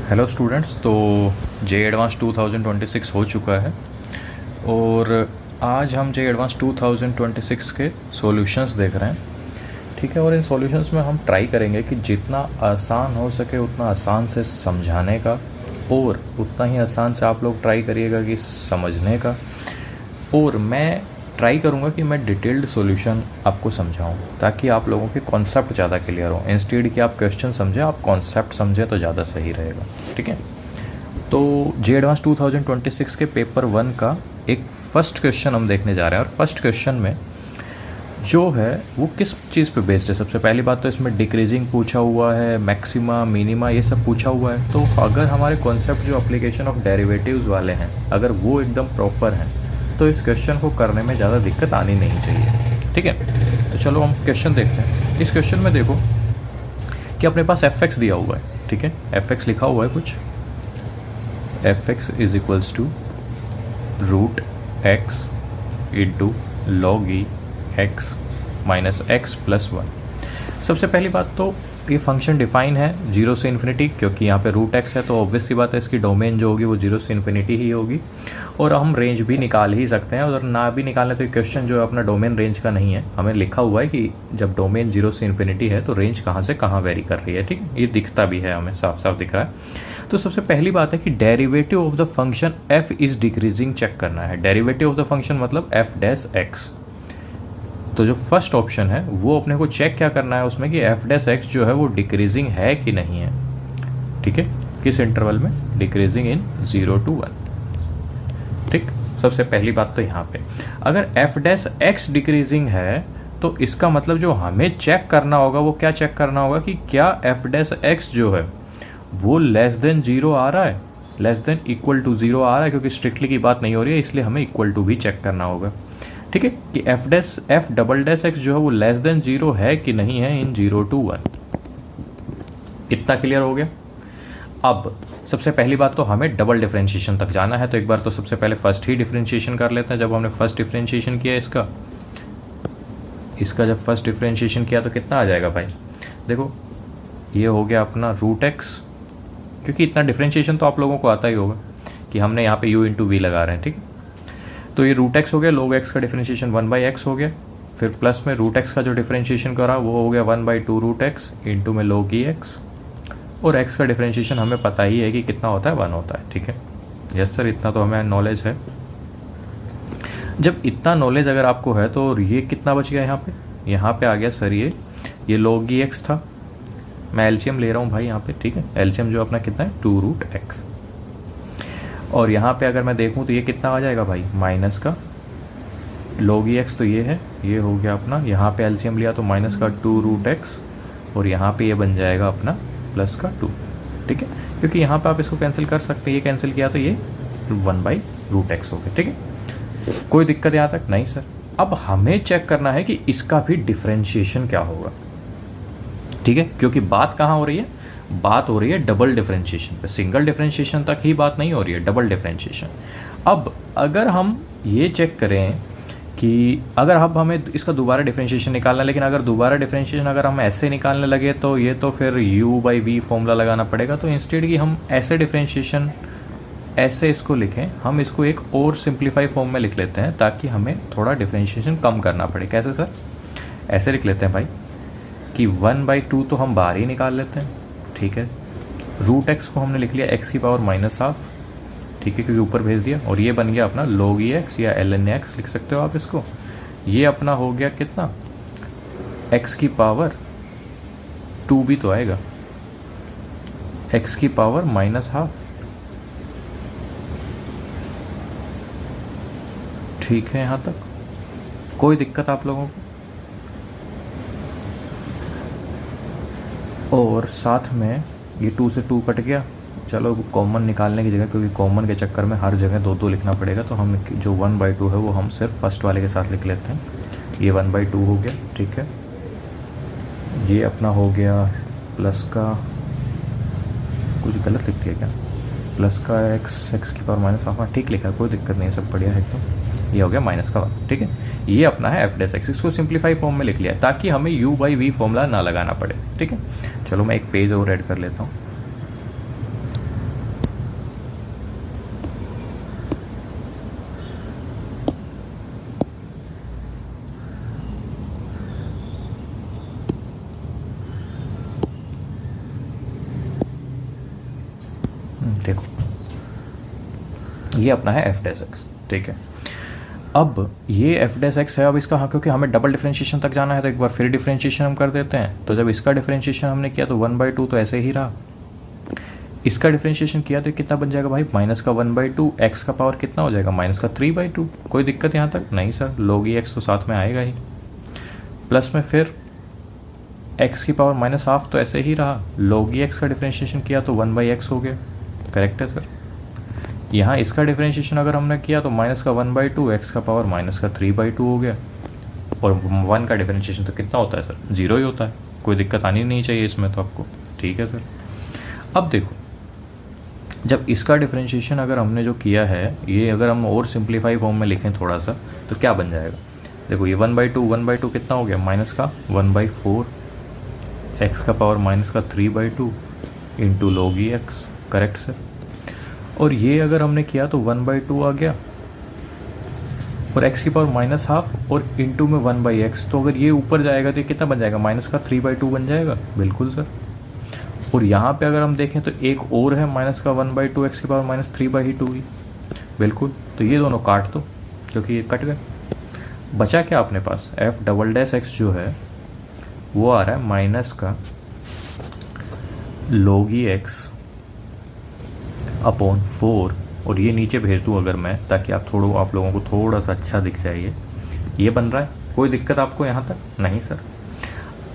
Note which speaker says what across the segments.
Speaker 1: Hello students. तो जे advance 2026 हो चुका है और आज हम जे एडवांस 2026 के सॉल्यूशंस देख रहे हैं। ठीक है, और इन सॉल्यूशंस में हम ट्राई करेंगे कि जितना आसान हो सके उतना आसान से समझाने का और उतना ही आसान से आप लोग ट्राई करिएगा कि समझने का। और मैं ट्राई करूँगा कि मैं डिटेल्ड सॉल्यूशन आपको समझाऊँ ताकि आप लोगों के कॉन्सेप्ट ज़्यादा क्लियर हो। इंस्टेड कि आप क्वेश्चन समझें, आप कॉन्सेप्ट समझें तो ज़्यादा सही रहेगा। ठीक है, तो जे एडवांस 2026 के पेपर 1 का एक फर्स्ट क्वेश्चन हम देखने जा रहे हैं। और फर्स्ट क्वेश्चन में जो है वो किस चीज़ पे बेस्ड है। सबसे पहली बात तो इसमें डिक्रीजिंग पूछा हुआ है, मैक्सिमा, मिनिमा, ये सब पूछा हुआ है। तो अगर हमारे कॉन्सेप्ट जो एप्लीकेशन ऑफ डेरिवेटिव्स वाले हैं अगर वो एकदम प्रॉपर हैं तो इस क्वेश्चन को करने में ज़्यादा दिक्कत आनी नहीं चाहिए। ठीक है, तो चलो हम क्वेश्चन देखते हैं। इस क्वेश्चन में देखो कि अपने पास एफ एक्स दिया हुआ है। ठीक है, एफ एक्स लिखा हुआ है कुछ, f x is equals to root x into log e x minus x plus one. सबसे पहली बात तो ये फंक्शन डिफाइन है जीरो से इन्फिनिटी, क्योंकि यहाँ पे रूट एक्स है तो ऑब्वियस सी बात है इसकी डोमेन जो होगी वो जीरो से इन्फिनिटी ही होगी। और हम रेंज भी निकाल ही सकते हैं, और ना भी निकालें तो ये क्वेश्चन जो है अपना डोमेन रेंज का नहीं है। हमें लिखा हुआ है कि जब डोमेन जीरो से इन्फिनिटी है तो रेंज कहाँ से कहाँ वेरी कर रही है। ठीक है, ये दिखता भी है, हमें साफ साफ दिख रहा है। तो सबसे पहली बात है कि derivative of the function f is decreasing check करना है। डेरिवेटिव ऑफ द फंक्शन मतलब एफ डैश एक्स। तो जो फर्स्ट ऑप्शन है वो अपने को चेक क्या करना है उसमें कि एफ डैश एक्स जो है वो डिक्रीजिंग है कि नहीं है। ठीक है, किस इंटरवल में? Decreasing in 0 to 1। ठीक, सबसे पहली बात तो यहाँ पे अगर एफ डैश एक्स डिक्रीजिंग है तो इसका मतलब जो हमें चेक करना होगा वो क्या चेक करना होगा कि क्या एफ डैश एक्स जो है वो लेस देन 0 आ रहा है, लेस देन इक्वल टू 0 आ रहा है, क्योंकि स्ट्रिक्टली की बात नहीं हो रही है इसलिए हमें इक्वल टू भी चेक करना होगा। ठीक है, कि एफ डबल डैश एक्स जो है वो लेस देन 0 है कि नहीं है इन 0 to 1। इतना क्लियर हो गया। अब सबसे पहली बात तो हमें डबल डिफरेंशिएशन तक जाना है, तो एक बार तो सबसे पहले फर्स्ट ही डिफरेंशिएशन कर लेते हैं। जब हमने फर्स्ट डिफरेंशिएशन किया इसका जब फर्स्ट डिफरेंशिएशन किया तो कितना आ जाएगा भाई? देखो ये हो गया अपना रूट एक्स, क्योंकि इतना डिफरेंशिएशन तो आप लोगों को आता ही होगा कि हमने यहाँ पे यू इंटू वी लगा रहे हैं। ठीक है, तो ये रूट एक्स हो गया, लोग एक्स का डिफरेंशिएशन 1/x हो गया, फिर प्लस में रूट एक्स का जो डिफरेंशिएशन करा वो हो गया 1/2 रूट एक्स इंटू में लोग ई एक्स, और एक्स का डिफरेंशिएशन हमें पता ही है कि कितना होता है, 1 होता है। ठीक है, यस सर, इतना तो हमें नॉलेज है। जब इतना नॉलेज अगर आपको है तो ये कितना बच गया यहाँ पे आ गया सर ये लोग ई एक्स था। मैं एलसीएम ले रहा हूँ भाई यहाँ पे। ठीक है, एलसीएम जो अपना कितना है 2 रूट एक्स, और यहाँ पे अगर मैं देखूँ तो ये कितना आ जाएगा भाई? माइनस का log ई एक्स, तो ये है, ये हो गया अपना, यहाँ पे एलसीएम लिया तो माइनस का 2 रूट एक्स, और यहाँ पे ये बन जाएगा अपना प्लस का 2। ठीक है, क्योंकि यहाँ पे आप इसको कैंसिल कर सकते हैं, ये कैंसिल किया तो ये 1/√x हो गया। ठीक है, कोई दिक्कत यहाँ तक नहीं सर। अब हमें चेक करना है कि इसका भी डिफ्रेंशिएशन क्या होगा। ठीक है, क्योंकि बात कहाँ हो रही है? बात हो रही है डबल डिफरेंशिएशन पे, सिंगल डिफरेंशिएशन तक ही बात नहीं हो रही है, डबल डिफरेंशिएशन। अब अगर हम ये चेक करें कि अगर अब हमें इसका दोबारा डिफरेंशिएशन निकालना है, लेकिन अगर दोबारा डिफरेंशिएशन अगर हम ऐसे निकालने लगे तो ये तो फिर u/v फॉर्मूला लगाना पड़ेगा। तो इंस्टेड कि हम ऐसे डिफरेंशिएशन ऐसे इसको लिखें, हम इसको एक और सिंप्लीफाई फॉर्म में लिख लेते हैं ताकि हमें थोड़ा डिफरेंशिएशन कम करना पड़े। कैसे सर? ऐसे लिख लेते हैं भाई कि 1/2 तो हम बाहर ही निकाल लेते हैं। ठीक है, रूट एक्स को हमने लिख लिया x की पावर -12। ठीक है, क्योंकि ऊपर भेज दिया, और ये बन गया अपना log ई एक्स या ln x लिख सकते हो आप इसको। ये अपना हो गया कितना? x की पावर 2 भी तो आएगा, x की पावर -12। ठीक है, यहाँ तक कोई दिक्कत आप लोगों को? और साथ में ये 2 से 2 कट गया। चलो कॉमन निकालने की जगह, क्योंकि कॉमन के चक्कर में हर जगह 2 लिखना पड़ेगा, तो हम जो 1/2 है वो हम सिर्फ फर्स्ट वाले के साथ लिख लेते हैं। ये 1/2 हो गया। ठीक है, ये अपना हो गया प्लस का, कुछ गलत लिख दिया क्या? प्लस का x की पावर -12। ठीक लिखा, कोई दिक्कत नहीं है, सब बढ़िया है एकदम। ये हो गया माइनस का 1। ठीक है, ये अपना है एफ डैश एक्स, इसको सिंप्लीफाई फॉर्म में लिख लिया ताकि हमें u/v फॉर्मूला ना लगाना पड़े। ठीक है, चलो मैं एक पेज और ऐड कर लेता हूँ। देखो ये अपना है एफ डैश एक्स, ठीक है। अब ये एफ डैश एक्स है, अब इसका हाँ क्योंकि हमें डबल डिफरेंशिएशन तक जाना है तो एक बार फिर डिफरेंशिएशन हम कर देते हैं। तो जब इसका डिफरेंशिएशन हमने किया तो 1/2 तो ऐसे ही रहा, इसका डिफरेंशिएशन किया तो कितना बन जाएगा भाई, माइनस का 1/2, एक्स का पावर कितना हो जाएगा, माइनस का 3/2। कोई दिक्कत यहाँ तक नहीं सर, log एक्स तो साथ में आएगा ही, प्लस में फिर एक्स की पावर -½ तो ऐसे ही रहा, log एक्स का डिफरेंशिएशन किया तो 1/x हो गया, करेक्ट है सर। यहाँ इसका डिफरेंशिएशन अगर हमने किया तो माइनस का 1/2, एक्स का पावर माइनस का 3/2 हो गया, और 1 का डिफरेंशिएशन तो कितना होता है सर, 0 ही होता है, कोई दिक्कत आनी नहीं चाहिए इसमें तो आपको, ठीक है सर। अब देखो जब इसका डिफरेंशिएशन अगर हमने जो किया है, ये अगर हम और सिंप्लीफाई फॉर्म में लिखें थोड़ा सा तो क्या बन जाएगा, देखो ये 1/2 कितना हो गया, माइनस का 1/4, एक्स का पावर माइनस का 3/2 into log x, correct sir. और ये अगर हमने किया तो 1/2 आ गया, और x की पावर -½ और इंटू में 1/x, तो अगर ये ऊपर जाएगा तो ये कितना बन जाएगा, माइनस का 3/2 बन जाएगा, बिल्कुल सर। और यहाँ पे अगर हम देखें तो एक और है माइनस का 1/2, एक्स की पावर -3/2 ही, बिल्कुल। तो ये दोनों काट दो क्योंकि ये कट गए, बचा क्या अपने पास, एफ डबल डैश एक्स जो है वो आ रहा है माइनस का log एक्स अपॉन 4, और ये नीचे भेज दूँ अगर मैं, ताकि आप लोगों को थोड़ा सा अच्छा दिख जाए, ये बन रहा है, कोई दिक्कत आपको यहाँ तक नहीं सर।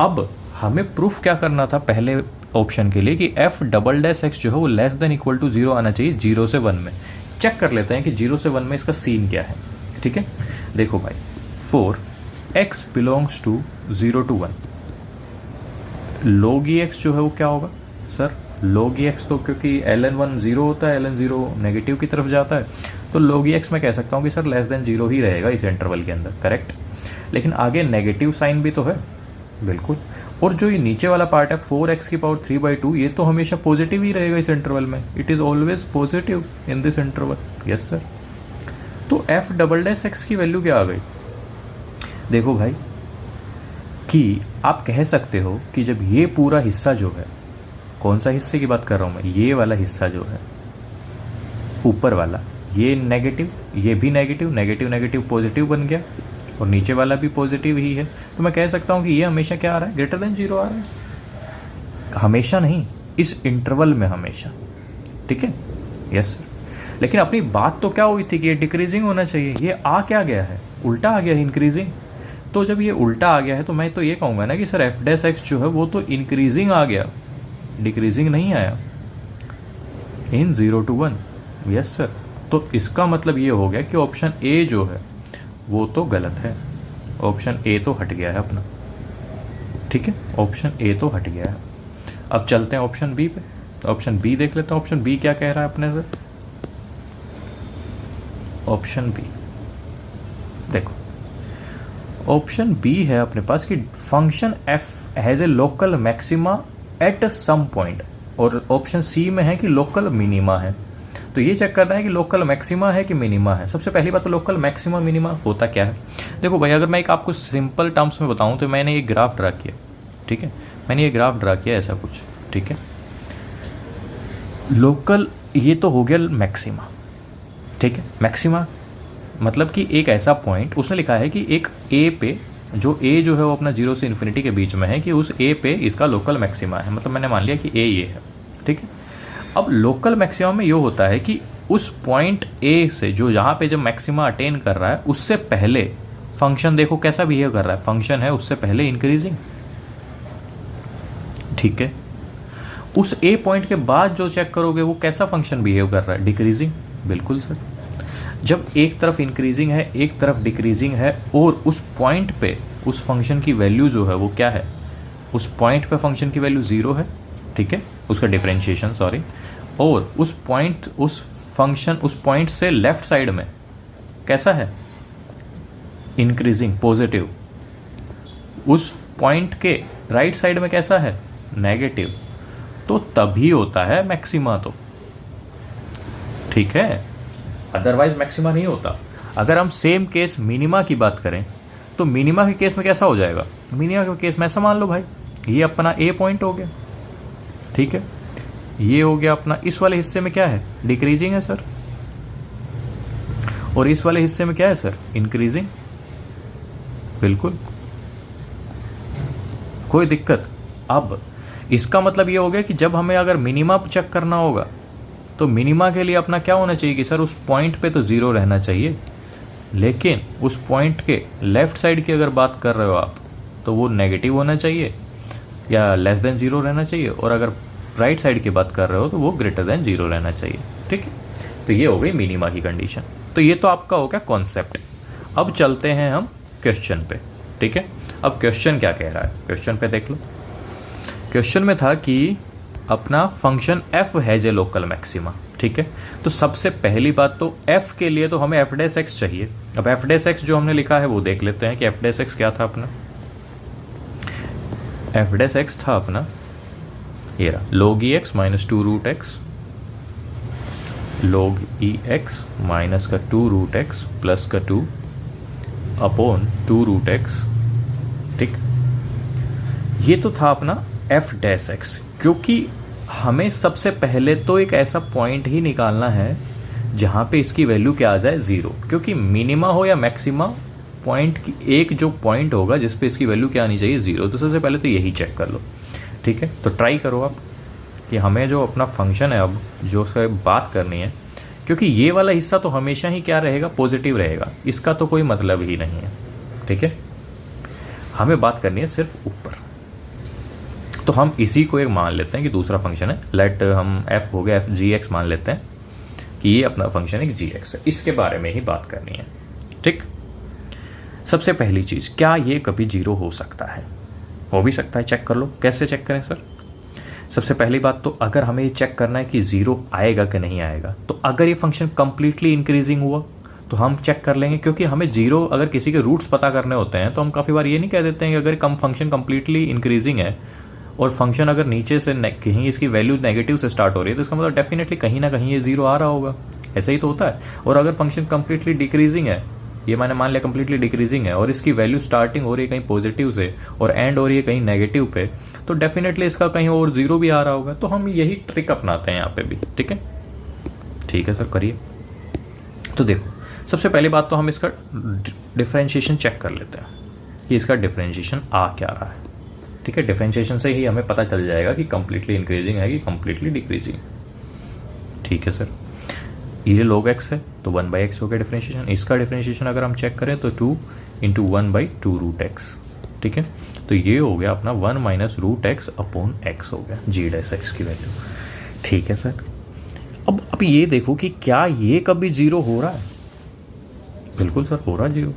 Speaker 1: अब हमें प्रूफ क्या करना था पहले ऑप्शन के लिए कि एफ डबल डैश एक्स जो है वो लेस देन इक्वल टू 0 आना चाहिए 0 से 1 में। चेक कर लेते हैं कि 0 से 1 में इसका सीन क्या है, ठीक है। देखो भाई 4x belongs to 0 to 1, log x जो है वो क्या होगा सर, log एक्स तो क्योंकि ln1 0 होता है, ln0 नेगेटिव की तरफ जाता है, तो log एक्स मैं कह सकता हूँ कि सर लेस देन 0 ही रहेगा इस इंटरवल के अंदर, करेक्ट। लेकिन आगे नेगेटिव साइन भी तो है, बिल्कुल। और जो ये नीचे वाला पार्ट है 4x की पावर 3/2, ये तो हमेशा पॉजिटिव ही रहेगा इस इंटरवल में, it is always positive in this interval, yes sir. तो एफ डबल डैश एक्स की वैल्यू क्या आ गई, देखो भाई कि आप कह सकते हो कि जब ये पूरा हिस्सा जो है, कौन सा हिस्से की बात कर रहा हूँ मैं, ये वाला हिस्सा जो है ऊपर वाला, ये नेगेटिव, ये भी नेगेटिव, नेगेटिव नेगेटिव पॉजिटिव बन गया, और नीचे वाला भी पॉजिटिव ही है, तो मैं कह सकता हूँ कि ये हमेशा क्या आ रहा है, ग्रेटर देन 0 आ रहा है, हमेशा नहीं, इस इंटरवल में हमेशा, ठीक है, यस सर। लेकिन अपनी बात तो क्या हुई थी कि ये डिक्रीजिंग होना चाहिए, ये आ क्या गया है, उल्टा आ गया है, इंक्रीजिंग। तो जब ये उल्टा आ गया है तो मैं तो ये कहूँगा ना कि सर एफ डैश एक्स जो है वो तो इंक्रीजिंग आ गया, डिक्रीजिंग नहीं आया, इन 0 to 1, यस सर। तो इसका मतलब ये हो गया कि ऑप्शन ए जो है वो तो गलत है, ऑप्शन ए तो हट गया है अपना, ठीक है, ऑप्शन ए तो हट गया है। अब चलते हैं ऑप्शन बी पे, ऑप्शन बी देख लेते हैं, ऑप्शन बी क्या कह रहा है अपने से। ऑप्शन बी देखो, ऑप्शन बी है अपने पास कि function f has a local maxima at some point, और ऑप्शन सी में है कि लोकल मिनिमा है। तो ये चेक करना है कि लोकल मैक्सिमा है कि मिनिमा है। सबसे पहली बात तो लोकल मैक्सिमा मिनिमा होता क्या है, देखो भाई अगर मैं एक आपको सिंपल टर्म्स में बताऊं तो मैंने एक ग्राफ ड्रा किया, ठीक है, मैंने ये ग्राफ ड्रा किया ऐसा कुछ, ठीक है। लोकल ये तो हो गया मैक्सिमा, ठीक है, मैक्सिमा मतलब कि एक ऐसा पॉइंट उसने लिखा है कि एक ए पे, जो ए जो है वो अपना 0 से इन्फिनिटी के बीच में है, कि उस ए पे इसका लोकल मैक्सिमा है, मतलब मैंने मान लिया कि ए ये है, ठीक है। अब लोकल मैक्सिमा में ये होता है कि उस पॉइंट ए से जो यहाँ पे जब मैक्सिमा अटेन कर रहा है उससे पहले फंक्शन देखो कैसा बिहेव कर रहा है, फंक्शन है उससे पहले इंक्रीजिंग, ठीक है। उस ए पॉइंट के बाद जो चेक करोगे वो कैसा फंक्शन बिहेव कर रहा है, डिक्रीजिंग, बिल्कुल सर। जब एक तरफ इंक्रीजिंग है एक तरफ डिक्रीजिंग है, और उस पॉइंट पे उस फंक्शन की वैल्यू जो है वो क्या है, उस पॉइंट पे फंक्शन की वैल्यू 0 है, ठीक है, उसका डिफरेंशिएशन सॉरी, और उस पॉइंट उस फंक्शन उस पॉइंट से लेफ्ट साइड में कैसा है, इंक्रीजिंग पॉजिटिव, उस पॉइंट के राइट साइड में कैसा है, नेगेटिव, तो तभी होता है मैक्सिमा, तो ठीक है, अदरवाइज मैक्सिमा नहीं होता। अगर हम सेम केस मिनिमा की बात करें तो मिनिमा के केस में कैसा हो जाएगा, मिनिमा के केस में ऐसा मान लो भाई ये अपना ए पॉइंट हो गया, ठीक है, ये हो गया अपना, इस वाले हिस्से में क्या है, डिक्रीजिंग है सर, और इस वाले हिस्से में क्या है सर, इंक्रीजिंग। बिल्कुल, कोई दिक्कत। अब इसका मतलब ये हो गया कि जब हमें अगर मिनिमा चेक करना होगा तो मिनिमा के लिए अपना क्या होना चाहिए कि सर उस पॉइंट पे तो ज़ीरो रहना चाहिए, लेकिन उस पॉइंट के लेफ्ट साइड की अगर बात कर रहे हो आप तो वो नेगेटिव होना चाहिए या लेस देन ज़ीरो रहना चाहिए, और अगर राइट साइड की बात कर रहे हो तो वो ग्रेटर देन ज़ीरो रहना चाहिए। ठीक है, तो ये हो गई मिनिमा की कंडीशन। तो ये तो आपका हो गया कॉन्सेप्ट। अब चलते हैं हम क्वेश्चन पे। ठीक है, अब क्वेश्चन क्या कह रहा है, क्वेश्चन पे देख लो। क्वेश्चन में था कि अपना फंक्शन f है जे लोकल मैक्सिमा। ठीक है, तो सबसे पहली बात तो f के लिए तो हमें f डैश x चाहिए। अब f डैश x जो हमने लिखा है वो देख लेते हैं कि f डैश x क्या था अपना। f डैश x था अपना ये रहा, log e x minus 2 root x, log e x minus का 2 रूट x प्लस का 2 अपॉन 2 रूट x। ठीक, ये तो था अपना f डैश x, क्योंकि हमें सबसे पहले तो एक ऐसा पॉइंट ही निकालना है जहाँ पे इसकी वैल्यू क्या आ जाए, ज़ीरो। क्योंकि मिनिमा हो या मैक्सिमा, पॉइंट की एक जो पॉइंट होगा जिस पे इसकी वैल्यू क्या आनी चाहिए, ज़ीरो। तो सबसे पहले तो यही चेक कर लो। ठीक है, तो ट्राई करो आप कि हमें जो अपना फंक्शन है अब जो उससे बात करनी है, क्योंकि ये वाला हिस्सा तो हमेशा ही क्या रहेगा, पॉजिटिव रहेगा, इसका तो कोई मतलब ही नहीं है। ठीक है, हमें बात करनी है सिर्फ ऊपर। तो हम इसी को एक मान लेते हैं कि दूसरा फंक्शन है, लेट हम f हो गया f जी एक्स मान लेते हैं कि ये अपना फंक्शन एक जी एक्स है, इसके बारे में ही बात करनी है। ठीक, सबसे पहली चीज़, क्या ये कभी जीरो हो सकता है? हो भी सकता है, चेक कर लो। कैसे चेक करें सर? सबसे पहली बात तो अगर हमें ये चेक करना है कि ज़ीरो आएगा कि नहीं आएगा, तो अगर ये फंक्शन कंप्लीटली इंक्रीजिंग हुआ तो हम चेक कर लेंगे, क्योंकि हमें जीरो अगर किसी के रूट्स पता करने होते हैं तो हम काफ़ी बार ये नहीं कह देते हैं कि अगर कम फंक्शन कंप्लीटली इंक्रीजिंग है और फंक्शन अगर नीचे से कहीं इसकी वैल्यू नेगेटिव से स्टार्ट हो रही है तो इसका मतलब डेफिनेटली कहीं ना कहीं ये जीरो आ रहा होगा। ऐसा ही तो होता है। और अगर फंक्शन कंप्लीटली डिक्रीजिंग है, ये मैंने मान लिया कंप्लीटली डिक्रीजिंग है और इसकी वैल्यू स्टार्टिंग हो रही है कहीं पॉजिटिव से और एंड हो रही है कहीं नेगेटिव पे, तो डेफिनेटली इसका कहीं और जीरो भी आ रहा होगा। तो हम यही ट्रिक अपनाते हैं यहाँ पे भी। ठीक है, ठीक है सर, करिए। तो देखो, सबसे पहली बात तो हम इसका डिफरेंशिएशन चेक कर लेते हैं कि इसका डिफरेंशिएशन आ क्या रहा है। ठीक है, डिफरेंशिएशन से ही हमें पता चल जाएगा कि कंप्लीटली इंक्रीजिंग है कि कंप्लीटली डिक्रीजिंग। ठीक है सर, ये log x है तो 1/x हो गया डिफरेंशिएशन। इसका डिफरेंशिएशन अगर हम चेक करें तो 2 इंटू 1/2 रूट एक्स। ठीक है, तो ये हो गया अपना 1 minus root x upon x हो गया जी डैश एक्स की वैल्यू। ठीक है सर, अब ये देखो कि क्या ये कभी जीरो हो रहा है? बिल्कुल सर, हो रहा है जीरो।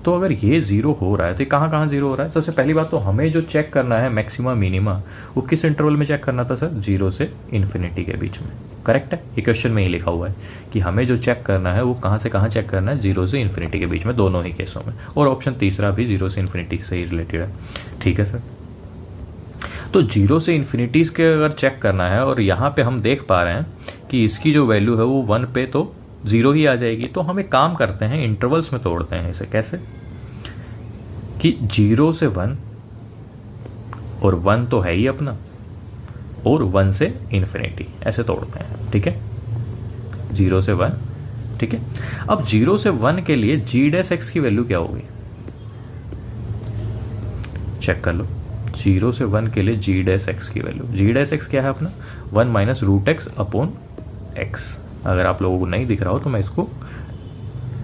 Speaker 1: तो अगर ये जीरो हो रहा है तो कहाँ कहाँ जीरो हो रहा है? सबसे पहली बात तो हमें जो चेक करना है मैक्सिमा मिनिमा, वो किस इंटरवल में चेक करना था सर? 0 से इन्फिनिटी के बीच में। करेक्ट है, ये क्वेश्चन में ही लिखा हुआ है कि हमें जो चेक करना है वो कहाँ से कहाँ चेक करना है, 0 से इन्फिनिटी के बीच में, दोनों ही केसों में। और ऑप्शन तीसरा भी 0 से इन्फिनिटी से ही रिलेटेड है। ठीक है सर, तो 0 से इन्फिनिटीज़ के अगर चेक करना है और यहाँ पे हम देख पा रहे हैं कि इसकी जो वैल्यू है वो 1 पे तो 0 ही आ जाएगी, तो हम एक काम करते हैं, इंटरवल्स में तोड़ते हैं इसे। कैसे कि 0 से 1 और 1 तो है ही अपना, और 1 से इन्फिनिटी, ऐसे तोड़ते हैं। ठीक है, 0 से 1। ठीक है, अब 0 से 1 के लिए जी डैश एक्स की वैल्यू क्या होगी? चेक कर लो। 0 से 1 के लिए जी डैश एक्स की वैल्यू, जी डैश एक्स क्या है अपना? 1 minus root x upon x. अगर आप लोगों को नहीं दिख रहा हो तो मैं इसको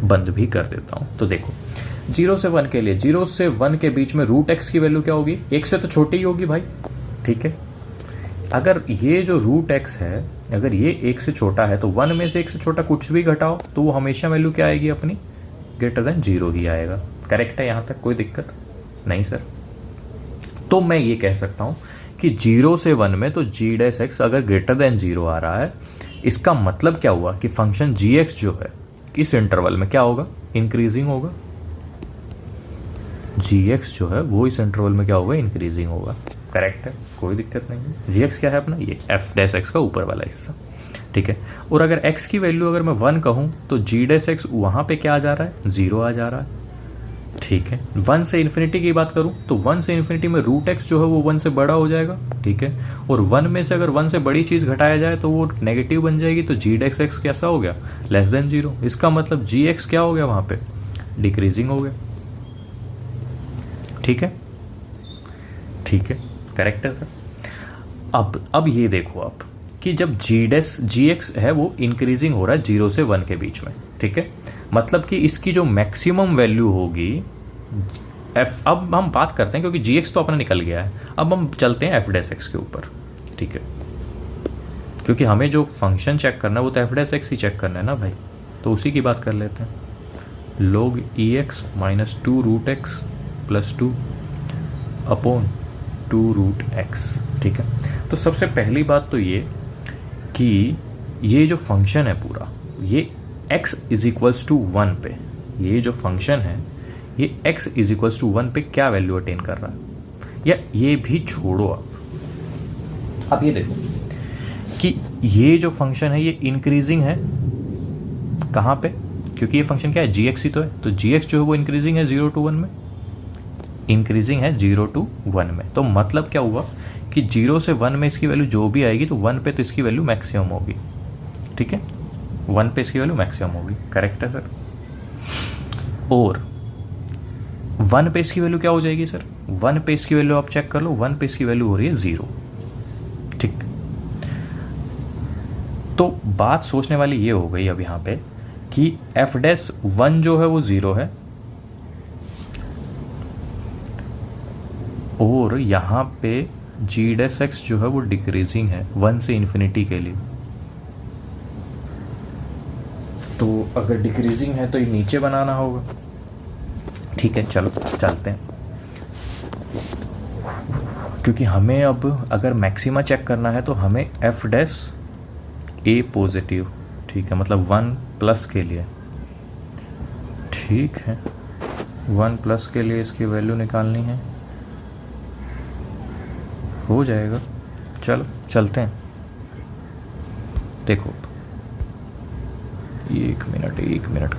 Speaker 1: बंद भी कर देता हूं। तो देखो, 0 से 1 के लिए 0 से 1 के बीच में रूट एक्स की वैल्यू क्या होगी? 1 से तो छोटी ही होगी भाई। ठीक है, अगर ये जो रूट एक्स है अगर ये 1 से छोटा है तो 1 में से 1 से छोटा कुछ भी घटाओ तो वो हमेशा वैल्यू क्या आएगी अपनी? ग्रेटर देन 0 ही आएगा। करेक्ट है, यहाँ तक कोई दिक्कत नहीं सर? तो मैं ये कह सकता हूँ कि 0 से 1 में तो जी डैश एक्स अगर ग्रेटर देन 0 आ रहा है, इसका मतलब क्या हुआ कि फंक्शन जी एक्स जो है इस इंटरवल में क्या होगा? इंक्रीजिंग होगा। जी एक्स जो है वो इस इंटरवल में क्या होगा? इंक्रीजिंग होगा। करेक्ट है, कोई दिक्कत नहीं है। जी एक्स क्या है अपना? ये एफ डैश एक्स का ऊपर वाला हिस्सा। ठीक है, और अगर एक्स की वैल्यू अगर मैं 1 कहूँ तो जी डैश एक्स वहाँ पे क्या आ जा रहा है? 0 आ जा रहा है। ठीक है। 1 से इन्फिनिटी की बात करूं तो 1 से इन्फिनिटी में रूट एक्स जो है वो 1 से बड़ा हो जाएगा, ठीक है। और 1 में से अगर 1 से बड़ी चीज़ घटाया जाए तो वो नेगेटिव बन जाएगी, तो जी डेक्स एक्स कैसा हो गया, लेस देन 0। इसका मतलब जी एक्स क्या हो गया वहाँ पे, डिक्रीजिंग हो गया। ठीक है, ठीक है, करेक्ट है सर। अब ये देखो आप कि जब जी एक्स है वो इंक्रीजिंग हो रहा है 0 से 1 के बीच में, ठीक है। मतलब कि इसकी जो मैक्सिमम वैल्यू होगी एफ, अब हम बात करते हैं क्योंकि जी एक्स तो अपना निकल गया है, अब हम चलते हैं एफ डैश एक्स के ऊपर, ठीक है। क्योंकि हमें जो फंक्शन चेक करना है वो तो एफ डैश एक्स ही चेक करना है ना भाई, तो उसी की बात कर लेते हैं। log e x minus 2 root x plus 2 upon 2 root x, ठीक है। तो सबसे पहली बात तो ये कि ये जो फंक्शन है पूरा, ये x इज इक्वल्स टू 1 पे, ये जो फंक्शन है ये x इज इक्वल्स टू 1 पे क्या वैल्यू अटेन कर रहा है, या ये भी छोड़ो आप ये देखो कि ये जो फंक्शन है ये इंक्रीजिंग है कहाँ पे, क्योंकि ये फंक्शन क्या है, जी एक्स ही तो है, तो जी एक्स जो है वो इंक्रीजिंग है 0 to 1 में, इंक्रीजिंग है 0 to 1 में। तो मतलब क्या हुआ कि 0 से 1 में इसकी वैल्यू जो भी आएगी तो 1 पे तो इसकी वैल्यू मैक्सिमम होगी, ठीक है। 1 पे इसकी वैल्यू मैक्सिमम होगी, करेक्ट है सर। और 1 पे इसकी वैल्यू क्या हो जाएगी सर, 1 पे इसकी वैल्यू आप चेक कर लो, 1 पे इसकी वैल्यू हो रही है 0, ठीक। तो बात सोचने वाली ये हो गई अब यहाँ पे कि एफ डैश 1 जो है वो 0 है, और यहाँ पे जी डैश एक्स जो है वो डिक्रीजिंग है 1 से इन्फिनिटी के लिए। तो अगर डिक्रीजिंग है तो ये नीचे बनाना होगा, ठीक है। चलो चलते हैं, क्योंकि हमें अब अगर मैक्सिमा चेक करना है तो हमें एफ डैश ए पॉजिटिव, ठीक है, मतलब 1 प्लस के लिए, ठीक है, 1 प्लस के लिए इसकी वैल्यू निकालनी है, हो जाएगा। चलो चलते हैं, देखो एक मिनट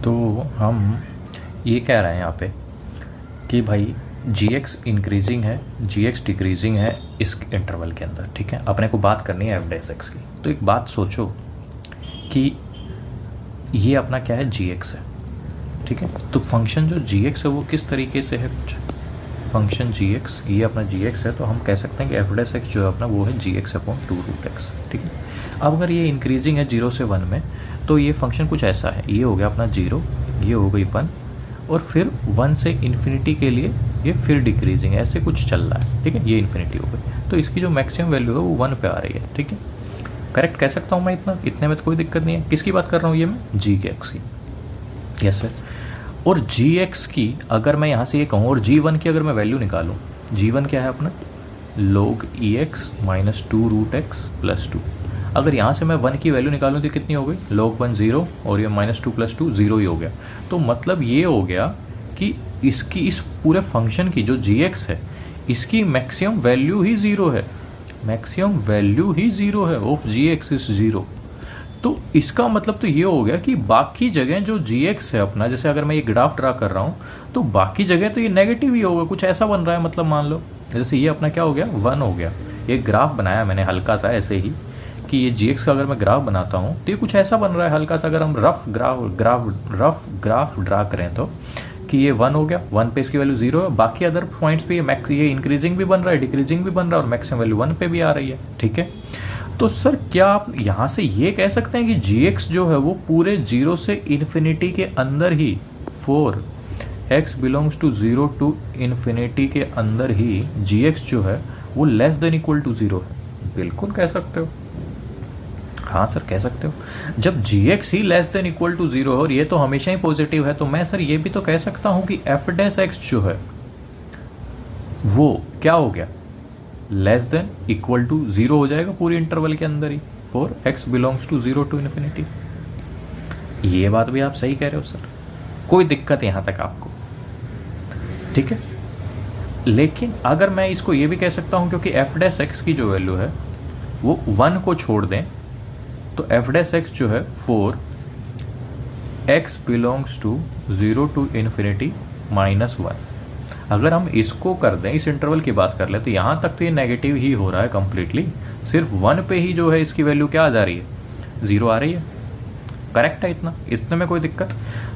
Speaker 1: तो हम ये कह रहे हैं यहाँ पे कि भाई जी एक्स इंक्रीजिंग है, जी एक्स डिक्रीजिंग है इस इंटरवल के अंदर, ठीक है। अपने को बात करनी है एफ डैश एक्स की। तो एक बात सोचो कि ये अपना क्या है, जी एक्स है, ठीक है। तो फंक्शन जो जी एक्स है वो किस तरीके से है, कुछ फंक्शन जी एक्स, ये अपना जी एक्स है, तो हम कह सकते हैं कि एफ डैश एक्स जो है अपना वो है जी एक्स अपॉन 2 रूट एक्स, ठीक है। अब अगर ये इंक्रीजिंग है 0 से 1 में, तो ये फंक्शन कुछ ऐसा है, ये हो गया अपना 0, ये हो गई 1, और फिर 1 से इन्फिनिटी के लिए ये फिर डिक्रीजिंग है, ऐसे कुछ चल रहा है, ठीक है। ये इन्फिनिटी हो गई, तो इसकी जो मैक्सिमम वैल्यू है वो 1 पे आ रही है, ठीक है। करेक्ट कह सकता हूँ मैं, इतने में तो कोई दिक्कत नहीं है। किसकी बात कर रहा हूँ ये मैं, जी के एक्स की, यस सर। और जी एक्स की अगर मैं यहाँ से ये कहूँ और जी वन की अगर मैं वैल्यू निकालूँ, जी वन क्या है अपना, log e x minus 2 root x plus 2। अगर यहाँ से मैं 1 की वैल्यू निकालूँ तो कितनी हो गई, log 1 0 और ये माइनस 2 प्लस 2 0 ही हो गया। तो मतलब ये हो गया कि इसकी इस पूरे फंक्शन की जो जी एक्स है इसकी मैक्सिमम वैल्यू ही 0 है, मैक्सिमम वैल्यू ही 0 है ऑफ जी एक्स इज 0। तो इसका मतलब तो ये हो गया कि बाकी जगह जो जी एक्स है अपना, जैसे अगर मैं ये ग्राफ ड्रा कर रहा हूँ तो बाकी जगह तो ये नेगेटिव ही होगा, कुछ ऐसा बन रहा है। मतलब मान लो जैसे ये अपना क्या हो गया, 1 हो गया। ये ग्राफ बनाया मैंने हल्का सा ऐसे ही कि ये जी एक्स का अगर मैं ग्राफ बनाता हूँ तो ये कुछ ऐसा बन रहा है हल्का सा। अगर हम रफ ग्राफ ड्रा करें तो कि ये 1 हो गया, 1 पे इसकी वैल्यू 0 है, बाकी अदर पॉइंट्स पे ये इंक्रीजिंग भी बन रहा है, डिक्रीजिंग भी बन रहा है, और मैक्सिमम वैल्यू 1 पे भी आ रही है, ठीक है। तो सर क्या आप यहाँ से ये कह सकते हैं कि जी एक्स जो है वो पूरे 0 से इन्फिनिटी के अंदर ही, for x belongs to 0 to infinity के अंदर ही जी एक्स जो है वो लेस देन इक्वल टू 0 है? बिल्कुल कह सकते हो, हाँ सर कह सकते हो। जब जी एक्स ही लेस देन इक्वल टू 0 और ये तो हमेशा ही पॉजिटिव है, तो मैं सर ये भी तो कह सकता हूँ कि एफ डैश एक्स जो है वो क्या हो गया, लेस देन इक्वल टू 0 हो जाएगा पूरी इंटरवल के अंदर ही, for x belongs to 0 to infinity. ये बात भी आप सही कह रहे हो सर, कोई दिक्कत यहां तक आपको, ठीक है। लेकिन अगर मैं इसको ये भी कह सकता हूँ क्योंकि एफ डैश एक्स की जो वैल्यू है वो 1 को छोड़ दें, तो एफ डैश एक्स जो है 4 x belongs to 0 to infinity -1। अगर हम इसको कर दें, इस इंटरवल की बात कर लें, तो यहाँ तक तो ये नेगेटिव ही हो रहा है कम्प्लीटली। सिर्फ 1 पे ही जो है इसकी वैल्यू क्या आ जा रही है, 0 आ रही है। करेक्ट है इतना, इसमें में कोई दिक्कत?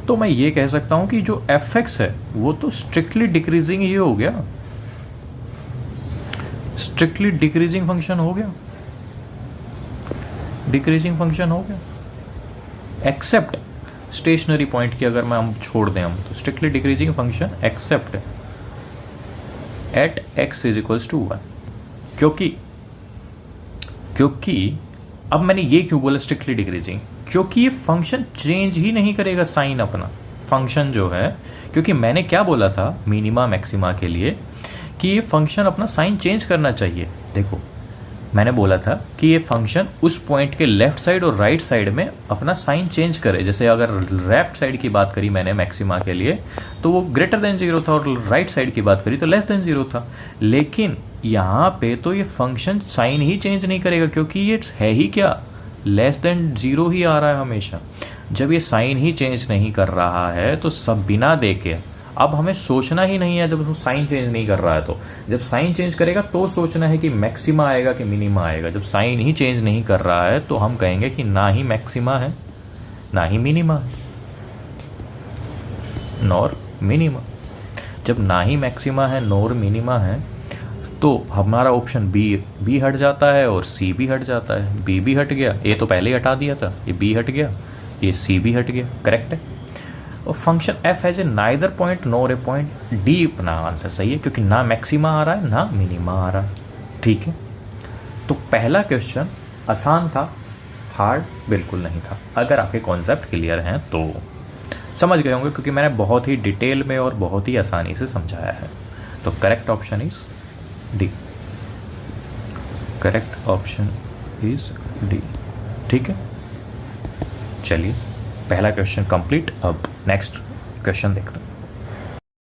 Speaker 1: तो मैं ये कह सकता हूँ कि जो एफ एक्स है वो तो स्ट्रिक्टली डिक्रीजिंग ही हो गया, स्ट्रिक्टली डिक्रीजिंग फंक्शन हो गया, डिक्रीजिंग फंक्शन हो गया। एक्सेप्ट स्टेशनरी पॉइंट की अगर मैं हम छोड़ दें हम, तो strictly decreasing function except at x is equals to 1। क्योंकि अब मैंने ये क्यों बोला स्ट्रिक्टली डिक्रीजिंग, क्योंकि ये फंक्शन चेंज ही नहीं करेगा साइन अपना, फंक्शन जो है। क्योंकि मैंने क्या बोला था मिनिमा मैक्सिमा के लिए कि ये फंक्शन अपना साइन चेंज करना चाहिए। देखो मैंने बोला था कि ये फंक्शन उस पॉइंट के लेफ्ट साइड और राइट साइड में अपना साइन चेंज करे। जैसे अगर लेफ्ट साइड की बात करी मैंने मैक्सिमा के लिए तो वो ग्रेटर देन 0 था, और राइट साइड की बात करी तो लेस देन 0 था। लेकिन यहाँ पे तो ये फंक्शन साइन ही चेंज नहीं करेगा, क्योंकि ये है ही क्या, लेस देन 0 ही आ रहा है हमेशा। जब ये साइन ही चेंज नहीं कर रहा है तो सब बिना देखे अब हमें सोचना ही नहीं है, जब उसको साइन चेंज नहीं कर रहा है तो। जब साइन चेंज करेगा तो सोचना है कि मैक्सिमा आएगा कि मिनिमा आएगा। जब साइन ही चेंज नहीं कर रहा है तो हम कहेंगे कि ना ही मैक्सिमा है ना ही मिनिमा है, नॉर मिनिमा। जब ना ही मैक्सिमा है नॉर मिनिमा है तो हमारा ऑप्शन बी हट जाता है और सी भी हट जाता है। बी भी हट गया, ए तो पहले ही हटा दिया था, ये बी हट गया, ये सी भी हट गया। करेक्ट है। और function f has A neither point nor a point, D अपना आंसर सही है, क्योंकि ना मैक्सिमा आ रहा है ना मिनिमा आ रहा है। ठीक है, तो पहला क्वेश्चन आसान था, हार्ड बिल्कुल नहीं था। अगर आपके कॉन्सेप्ट क्लियर हैं तो समझ गए होंगे, क्योंकि मैंने बहुत ही डिटेल में और बहुत ही आसानी से समझाया है। तो correct option is D, correct option is D. ठीक है, चलिए पहला क्वेश्चन कंप्लीट। अब नेक्स्ट क्वेश्चन देखते हैं।